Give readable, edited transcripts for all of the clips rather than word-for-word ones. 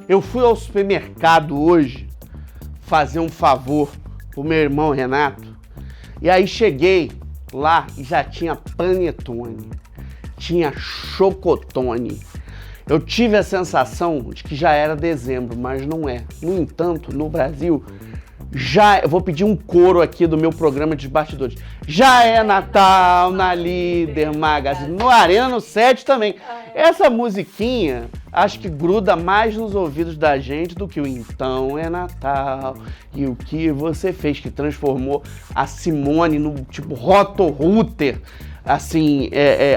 Eu fui ao supermercado hoje fazer um favor pro meu irmão Renato, e aí cheguei lá e já tinha panetone, tinha chocotone. Eu tive a sensação de que já era dezembro, mas não é. No entanto, no Brasil, eu vou pedir um coro aqui do meu programa de bastidores. Já é Natal na Líder Magazine, no Arena no 7 também. Essa musiquinha, acho que gruda mais nos ouvidos da gente do que o Então é Natal e o que você fez, que transformou a Simone no tipo roto-router, assim,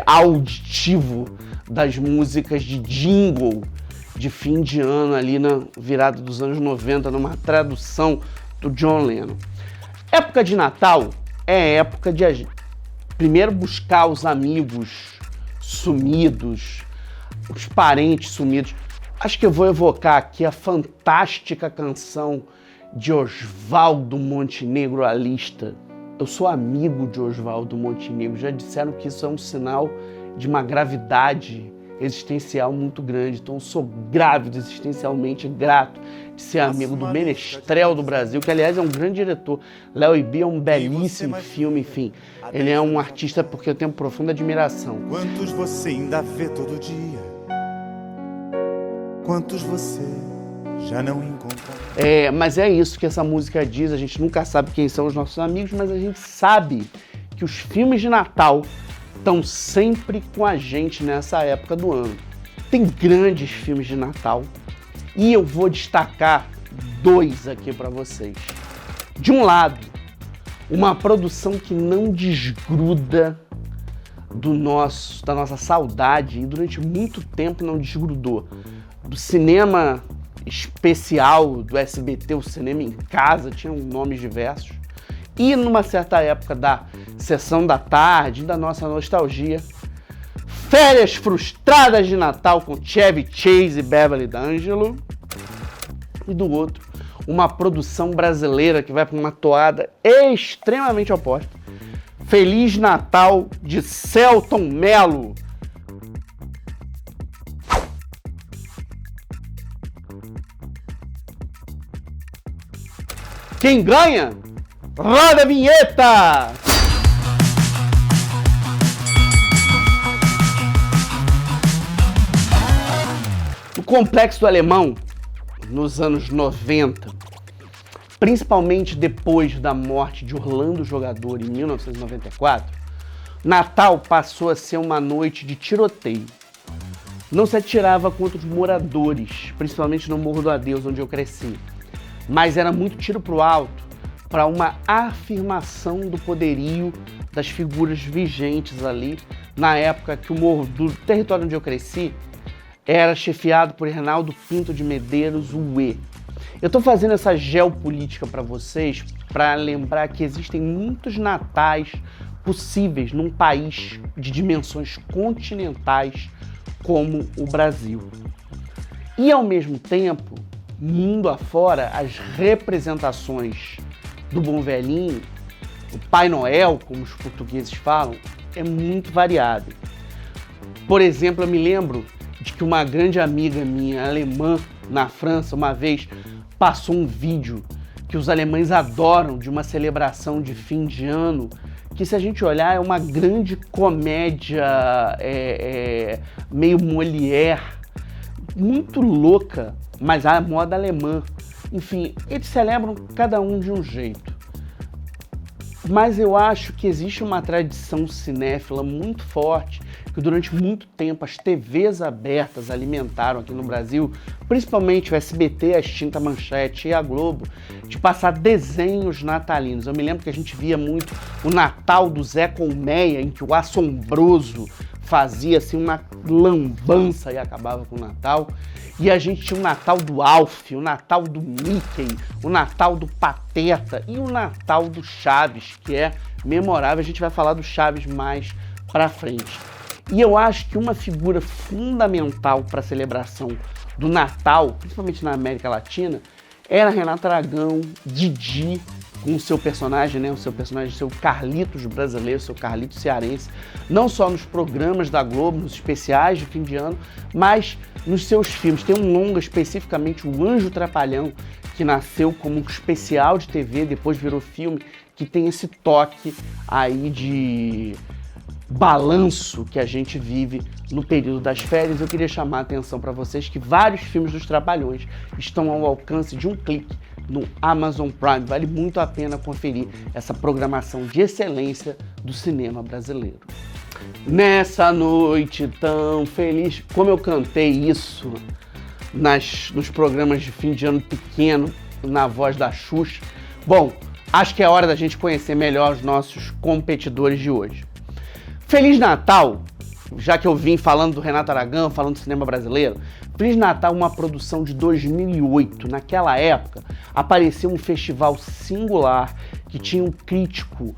auditivo das músicas de jingle de fim de ano ali na virada dos anos 90, numa tradução do John Lennon. Época de Natal é época de primeiro buscar os amigos sumidos, os parentes sumidos. Acho que eu vou evocar aqui a fantástica canção de Oswaldo Montenegro, A Lista. Eu sou amigo de Oswaldo Montenegro, já disseram que isso é um sinal de uma gravidade existencial muito grande, então eu sou grávido, existencialmente grato de ser amigo do Menestrel do Brasil, que aliás é um grande diretor. Léo e Bia é um belíssimo filme, enfim, ele é um artista porque eu tenho profunda admiração. Quantos você ainda vê todo dia? Quantos você já não encontra? Mas é isso que essa música diz, a gente nunca sabe quem são os nossos amigos, mas a gente sabe que os filmes de Natal estão sempre com a gente nessa época do ano. Tem grandes filmes de Natal e eu vou destacar dois aqui para vocês. De um lado, uma produção que não desgruda da nossa saudade e durante muito tempo não desgrudou. Do cinema especial do SBT, o Cinema em Casa, tinham nomes diversos. E numa certa época da Sessão da Tarde, da nossa nostalgia, Férias Frustradas de Natal com Chevy Chase e Beverly D'Angelo. E do outro, uma produção brasileira que vai para uma toada extremamente oposta. Feliz Natal de Selton Mello. Quem ganha? Roda a vinheta! O Complexo do Alemão, nos anos 90, principalmente depois da morte de Orlando Jogador em 1994, Natal passou a ser uma noite de tiroteio. Não se atirava contra os moradores, principalmente no Morro do Adeus, onde eu cresci, mas era muito tiro pro alto, para uma afirmação do poderio das figuras vigentes ali, na época que o morro do território onde eu cresci era chefiado por Reinaldo Pinto de Medeiros, o E. Eu estou fazendo essa geopolítica para vocês para lembrar que existem muitos natais possíveis num país de dimensões continentais como o Brasil. E ao mesmo tempo, mundo afora, as representações do Bom Velhinho, o Pai Noel, como os portugueses falam, é muito variado. Por exemplo, eu me lembro de que uma grande amiga minha, alemã, na França, uma vez passou um vídeo que os alemães adoram de uma celebração de fim de ano, que se a gente olhar é uma grande comédia meio Molière, muito louca, mas à moda alemã. Enfim, eles celebram cada um de um jeito. Mas eu acho que existe uma tradição cinéfila muito forte, que durante muito tempo as TVs abertas alimentaram aqui no Brasil, principalmente o SBT, a extinta Manchete e a Globo, de passar desenhos natalinos. Eu me lembro que a gente via muito o Natal do Zé Colmeia, em que o Assombroso fazia assim uma lambança e acabava com o Natal. E a gente tinha o Natal do Alf, o Natal do Mickey, o Natal do Pateta e o Natal do Chaves, que é memorável. A gente vai falar do Chaves mais pra frente. E eu acho que uma figura fundamental para a celebração do Natal, principalmente na América Latina, era Renato Aragão, Didi, com o seu personagem, né? O seu personagem, seu Carlitos brasileiro, seu Carlitos cearense, não só nos programas da Globo, nos especiais de fim de ano, mas nos seus filmes. Tem um longa, especificamente o Anjo Trapalhão, que nasceu como um especial de TV, depois virou filme, que tem esse toque aí de balanço que a gente vive no período das férias. Eu queria chamar a atenção para vocês que vários filmes dos Trapalhões estão ao alcance de um clique no Amazon Prime. Vale muito a pena conferir essa programação de excelência do cinema brasileiro. Nessa noite tão feliz, como eu cantei isso nos programas de fim de ano pequeno, na voz da Xuxa. Bom, acho que é hora da gente conhecer melhor os nossos competidores de hoje. Feliz Natal, já que eu vim falando do Renato Aragão, falando do cinema brasileiro. Feliz Natal é uma produção de 2008. Naquela época, apareceu um festival singular que tinha um crítico,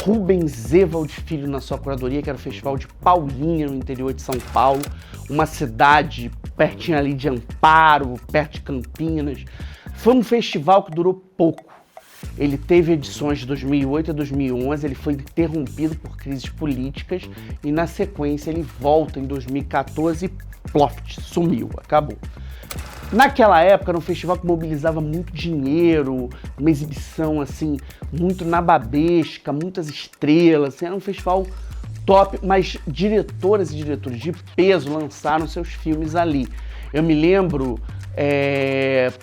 Rubens Evald Filho, na sua curadoria, que era o Festival de Paulínia, no interior de São Paulo, uma cidade pertinho ali de Amparo, perto de Campinas. Foi um festival que durou pouco. Ele teve edições de 2008 a 2011, ele foi interrompido por crises políticas e na sequência ele volta em 2014 e ploft, sumiu, acabou. Naquela época era um festival que mobilizava muito dinheiro, uma exibição assim, muito nababesca, muitas estrelas, assim, era um festival top, mas diretoras e diretores de peso lançaram seus filmes ali. Eu me lembro,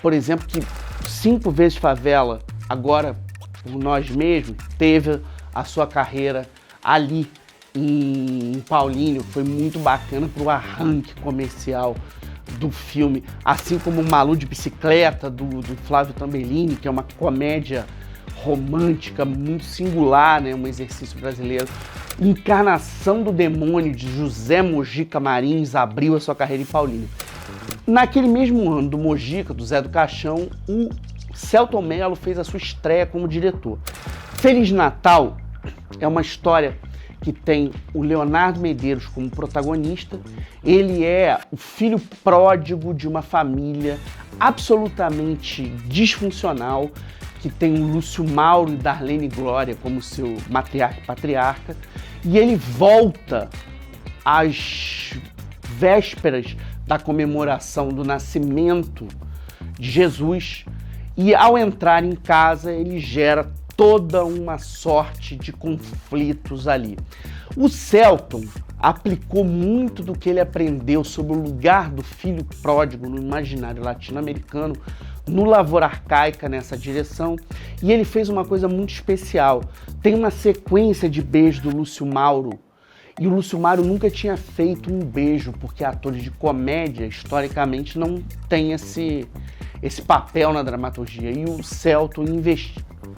por exemplo, que 5 vezes Favela, agora por nós mesmos, teve a sua carreira ali em Paulínia. Foi muito bacana para o arranque comercial do filme, assim como o Malu de Bicicleta, do Flávio Tambellini, que é uma comédia romântica muito singular, né? Um exercício brasileiro. Encarnação do Demônio, de José Mojica Marins, abriu a sua carreira em Paulínia. Naquele mesmo ano do Mojica, do Zé do Caixão, o Selton Mello fez a sua estreia como diretor. Feliz Natal é uma história que tem o Leonardo Medeiros como protagonista. Ele é o filho pródigo de uma família absolutamente disfuncional, que tem o Lúcio Mauro e Darlene Glória como seu matriarca e patriarca, e ele volta às vésperas da comemoração do nascimento de Jesus. E ao entrar em casa, ele gera toda uma sorte de conflitos ali. O Selton aplicou muito do que ele aprendeu sobre o lugar do filho pródigo no imaginário latino-americano, no Lavoura Arcaica, nessa direção, e ele fez uma coisa muito especial. Tem uma sequência de beijos do Lúcio Mauro, e o Lúcio Mauro nunca tinha feito um beijo, porque atores de comédia, historicamente, não têm esse papel na dramaturgia, e o Selton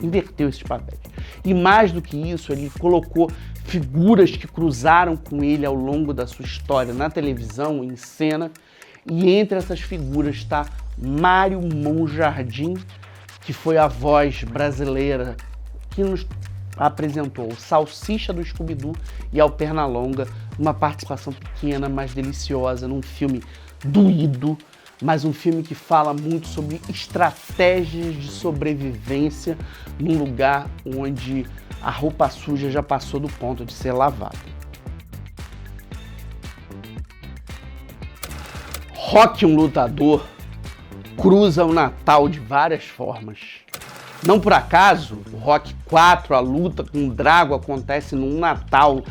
inverteu esses papéis. E mais do que isso, ele colocou figuras que cruzaram com ele ao longo da sua história na televisão, em cena, e entre essas figuras está Mário Monjardim, que foi a voz brasileira que nos apresentou o Salsicha do Scooby-Doo e ao Pernalonga, uma participação pequena, mas deliciosa, num filme doído, mas um filme que fala muito sobre estratégias de sobrevivência num lugar onde a roupa suja já passou do ponto de ser lavada. Rocky, um lutador, cruza o Natal de várias formas. Não por acaso, o Rocky 4, a luta com o Drago, acontece num Natal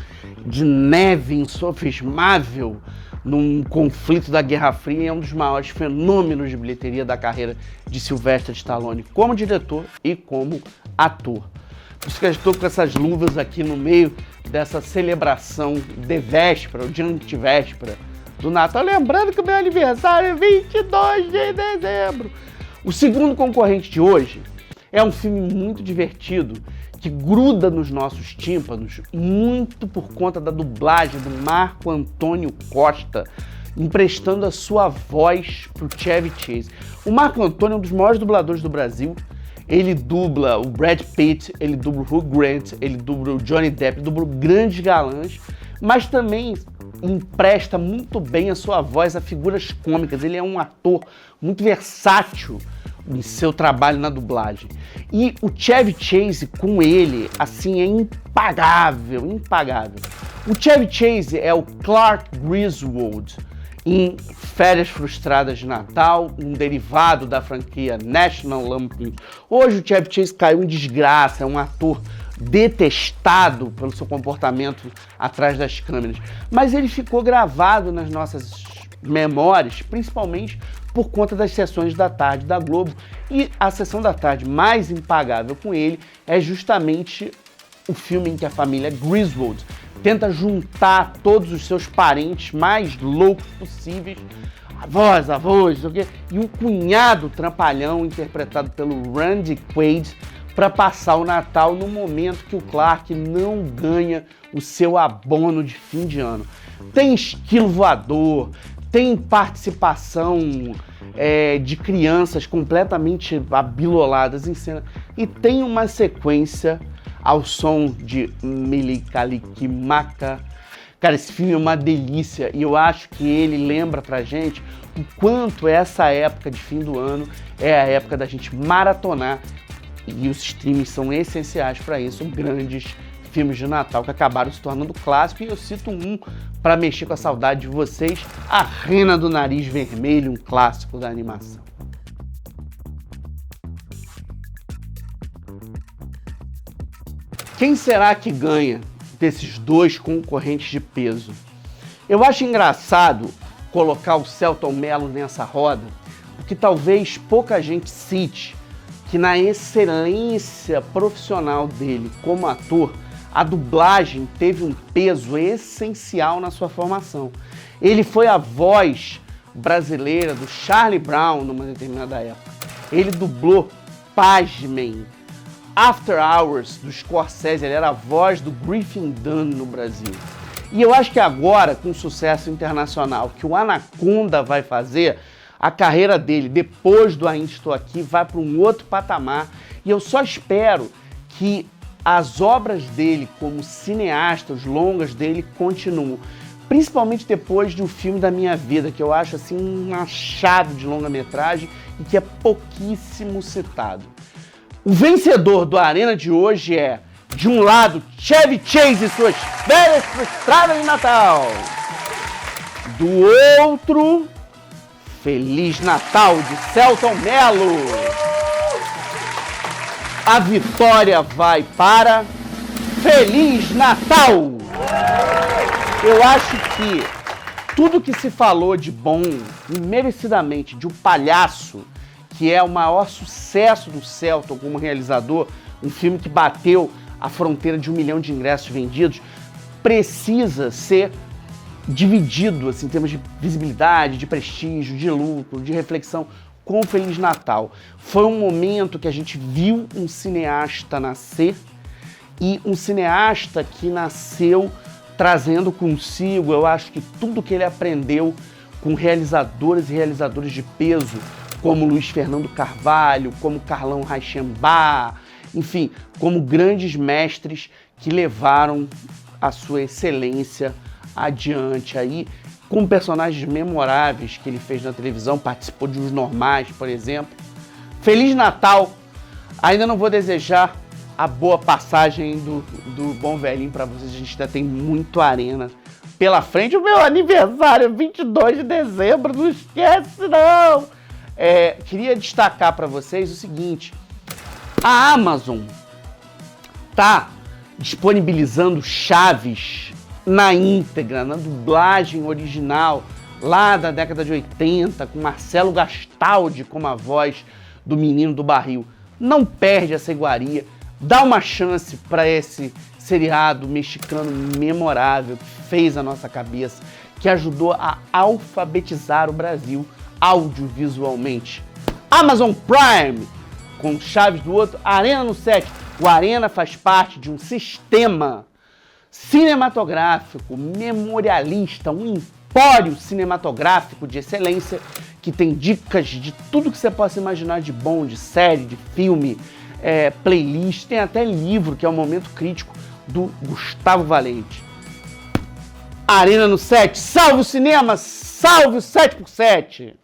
de neve insofismável, num conflito da Guerra Fria, e é um dos maiores fenômenos de bilheteria da carreira de Sylvester Stallone como diretor e como ator. Por isso que eu estou com essas luvas aqui no meio dessa celebração de véspera, ou de antivéspera do Natal. Lembrando que o meu aniversário é 22 de dezembro. O segundo concorrente de hoje é um filme muito divertido, que gruda nos nossos tímpanos, muito por conta da dublagem do Marco Antônio Costa, emprestando a sua voz para o Chevy Chase. O Marco Antônio é um dos maiores dubladores do Brasil. Ele dubla o Brad Pitt, ele dubla o Hugh Grant, ele dubla o Johnny Depp, dubla grandes galãs, mas também empresta muito bem a sua voz a figuras cômicas. Ele é um ator muito versátil. em seu trabalho na dublagem. E o Chevy Chase com ele, assim, é impagável, impagável. O Chevy Chase é o Clark Griswold em Férias Frustradas de Natal, um derivado da franquia National Lampoon. Hoje o Chevy Chase caiu em desgraça, é um ator detestado pelo seu comportamento atrás das câmeras, mas ele ficou gravado nas nossas memórias, principalmente por conta das sessões da tarde da Globo, e a sessão da tarde mais impagável com ele é justamente o filme em que a família Griswold tenta juntar todos os seus parentes mais loucos possíveis, avós, não sei o quê, e um cunhado trampalhão interpretado pelo Randy Quaid para passar o Natal no momento que o Clark não ganha o seu abono de fim de ano. Tem esquilo voador, tem participação de crianças completamente abiloladas em cena e tem uma sequência ao som de Milikalikimaka. Cara, esse filme é uma delícia e eu acho que ele lembra pra gente o quanto essa época de fim do ano é a época da gente maratonar, e os streams são essenciais para isso, grandes filmes de Natal que acabaram se tornando clássicos, e eu cito um para mexer com a saudade de vocês, A Rena do Nariz Vermelho, um clássico da animação. Quem será que ganha desses dois concorrentes de peso? Eu acho engraçado colocar o Selton Mello nessa roda, porque talvez pouca gente cite que na excelência profissional dele como ator, a dublagem teve um peso essencial na sua formação. Ele foi a voz brasileira do Charlie Brown numa determinada época. Ele dublou, pasmem, After Hours do Scorsese, ele era a voz do Griffin Dunne no Brasil. E eu acho que agora, com o sucesso internacional que o Anaconda vai fazer, a carreira dele, depois do Ainda Estou Aqui, vai para um outro patamar. E eu só espero que as obras dele como cineasta, os longas dele, continuem. Principalmente depois de Um Filme da Minha Vida, que eu acho assim uma chave de longa-metragem e que é pouquíssimo citado. O vencedor do Arena de hoje é, de um lado, Chevy Chase e suas Férias Frustradas de Natal. Do outro, Feliz Natal, de Selton Mello. A vitória vai para Feliz Natal. Eu acho que tudo que se falou de bom, merecidamente, de Um Palhaço, que é o maior sucesso do Selton como realizador, um filme que bateu a fronteira de 1 milhão de ingressos vendidos, precisa ser dividido assim, em termos de visibilidade, de prestígio, de lucro, de reflexão com Feliz Natal. Foi um momento que a gente viu um cineasta nascer, e um cineasta que nasceu trazendo consigo, eu acho que tudo que ele aprendeu com realizadores e realizadores de peso, como Luiz Fernando Carvalho, como Carlão Reichenbach, enfim, como grandes mestres que levaram a sua excelência adiante aí, com personagens memoráveis que ele fez na televisão, participou de Os Normais, por exemplo. Feliz Natal! Ainda não vou desejar a boa passagem do Bom Velhinho para vocês, a gente ainda tem muito Arena pela frente. O meu aniversário, 22 de dezembro, não esquece não! Queria destacar para vocês o seguinte, a Amazon tá disponibilizando Chaves na íntegra, na dublagem original, lá da década de 80, com Marcelo Gastaldi como a voz do Menino do Barril. Não perde essa iguaria, dá uma chance para esse seriado mexicano memorável que fez a nossa cabeça, que ajudou a alfabetizar o Brasil audiovisualmente. Amazon Prime, com Chaves do outro, Arena no 7. O Arena faz parte de um sistema cinematográfico, memorialista, um empório cinematográfico de excelência que tem dicas de tudo que você possa imaginar de bom, de série, de filme, playlist, tem até livro, que é o Momento Crítico, do Gustavo Valente. Arena no 7, salve o cinema, salve o 7x7!